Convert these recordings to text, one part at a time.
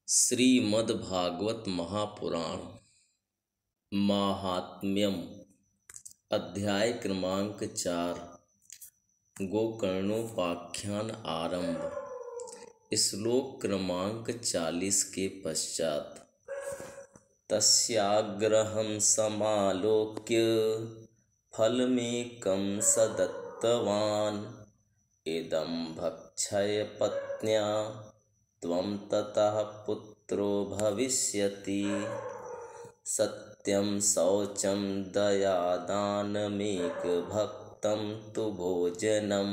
श्रीमद्भागवत महापुराण माहात्म्यम अध्याय क्रमांक 4 गोकर्णोपाख्यान आरंभ। श्लोक क्रमांक 40 के पश्चात तस्याग्रहं समालोक्य फलमेकं स दत्तवान् इदं भक्षय पत्न्या त्वं ततः पुत्रो भविष्यति। सत्यं शौचं दया दानमेकभक्तं तु भोजनं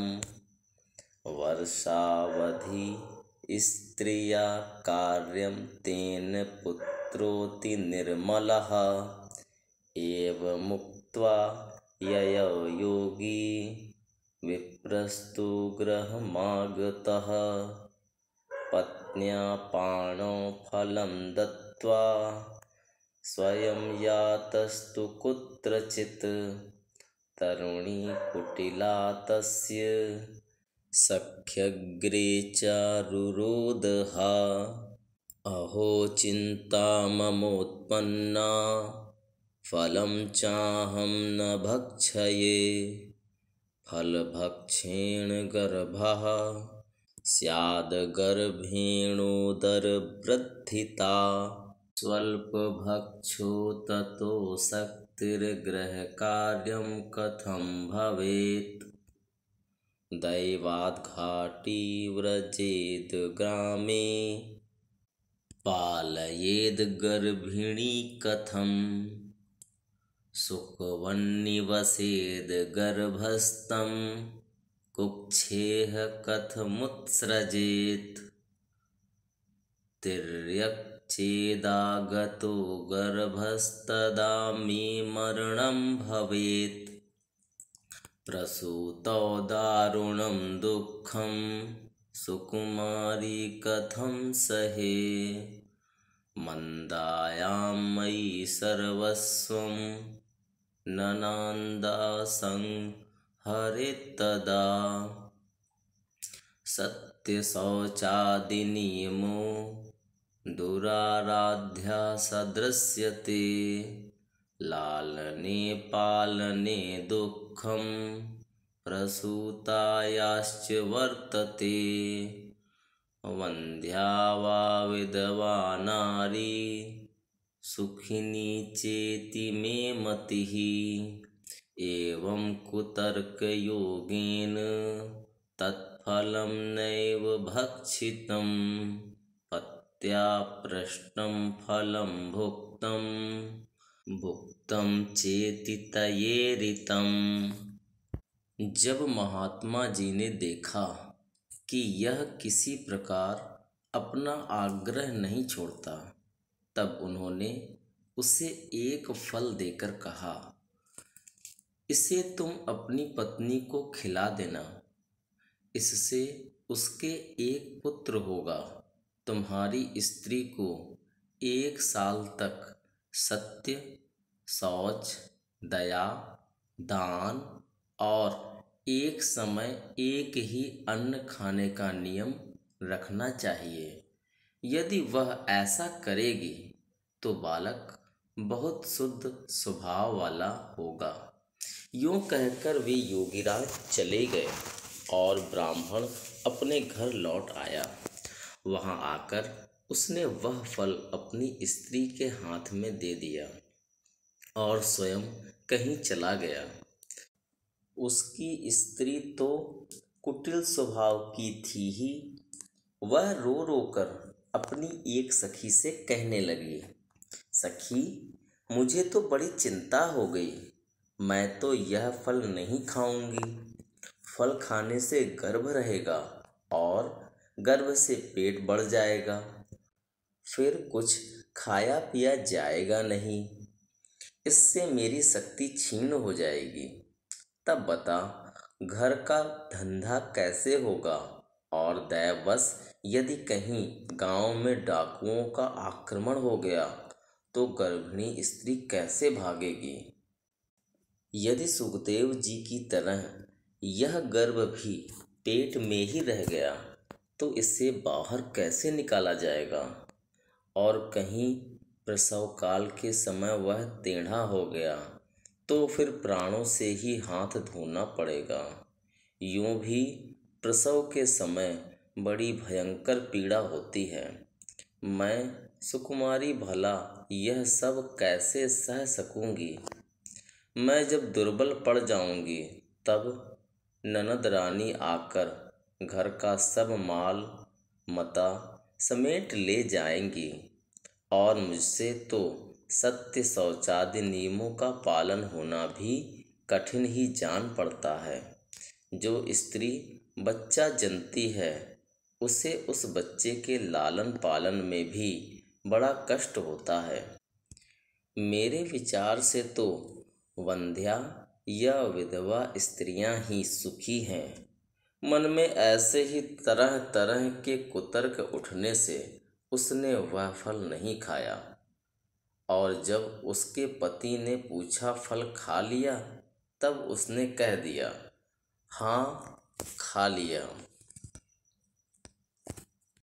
वर्षावधि स्त्रिया कार्यं तेन पुत्रोऽति निर्मलः। एवमुक्त्वा ययौ योगी विप्रस्तु गृहमागतः पत्न्या पाणौ फलं दत्त्वा स्वयं यातस्तु कुत्रचित् तरुणी कुटिला तस्य सख्यग्रे चारुरोदहा। अहो चिन्ता ममोत्पन्ना फलं चाहं न भक्षये फलभक्षेण गर्भः स्याद्गर्भेणोदरवृद्धिता। स्वल्पभक्षो ततो शक्तिर्गृहकार्यं कथं भवेत्। दैवाद्घाटी व्रजेद् ग्रामे पालयेद्गर्भिणी कथं सुखवन्निवसेद् गर्भस्थं कुक्षेह कथमुत्सृजेत्। तिर्यक्चेदागतो गर्भस्तदा मे मरणं भवेत्। प्रसूतौ दारुणं दुःखं सुकुमारी कथं सहे। मन्दायां मयि सर्वस्वं ननान्दासं हरेत्तदा। सत्यशौचादिनियमो दुराराध्या सदृश्यते। लालने पालने दुःखं प्रसूतायाश्च वर्तते। वन्ध्या वा विधवा नारी सुखिनी चेति मे मतिः। एवं कुतर्कयोगेन तत्फलं नैव भक्षितं पत्या पृष्टं फलं भुक्तं चेति तयेरितं। जब महात्मा जी ने देखा कि यह किसी प्रकार अपना आग्रह नहीं छोड़ता, तब उन्होंने उसे एक फल देकर कहा, इसे तुम अपनी पत्नी को खिला देना, इससे उसके एक पुत्र होगा। तुम्हारी स्त्री को 1 साल तक सत्य, शौच, दया, दान और एक समय एक ही अन्न खाने का नियम रखना चाहिए। यदि वह ऐसा करेगी तो बालक बहुत शुद्ध स्वभाव वाला होगा। यूं कहकर वे योगीराज चले गए और ब्राह्मण अपने घर लौट आया। वहां आकर उसने वह फल अपनी स्त्री के हाथ में दे दिया और स्वयं कहीं चला गया। उसकी स्त्री तो कुटिल स्वभाव की थी ही। वह रो रो कर अपनी एक सखी से कहने लगी, सखी, मुझे तो बड़ी चिंता हो गई। मैं तो यह फल नहीं खाऊंगी। फल खाने से गर्भ रहेगा और गर्भ से पेट बढ़ जाएगा, फिर कुछ खाया पिया जाएगा नहीं। इससे मेरी शक्ति क्षीण हो जाएगी। तब बता, घर का धंधा कैसे होगा। और दैववश यदि कहीं गांव में डाकुओं का आक्रमण हो गया तो गर्भिणी स्त्री कैसे भागेगी। यदि सुखदेव जी की तरह यह गर्भ भी पेट में ही रह गया तो इसे बाहर कैसे निकाला जाएगा। और कहीं प्रसव काल के समय वह टेढ़ा हो गया तो फिर प्राणों से ही हाथ धोना पड़ेगा। यूं भी प्रसव के समय बड़ी भयंकर पीड़ा होती है। मैं सुकुमारी भला यह सब कैसे सह सकूंगी। मैं जब दुर्बल पड़ जाऊंगी तब ननद रानी आकर घर का सब माल मता समेट ले जाएंगी और मुझसे तो सत्य शौचादि नियमों का पालन होना भी कठिन ही जान पड़ता है। जो स्त्री बच्चा जनती है उसे उस बच्चे के लालन पालन में भी बड़ा कष्ट होता है। मेरे विचार से तो वंध्या या विधवा स्त्रियां ही सुखी हैं। मन में ऐसे ही तरह तरह के कुतर्क उठने से उसने वह फल नहीं खाया और जब उसके पति ने पूछा फल खा लिया तब उसने कह दिया, हाँ खा लिया।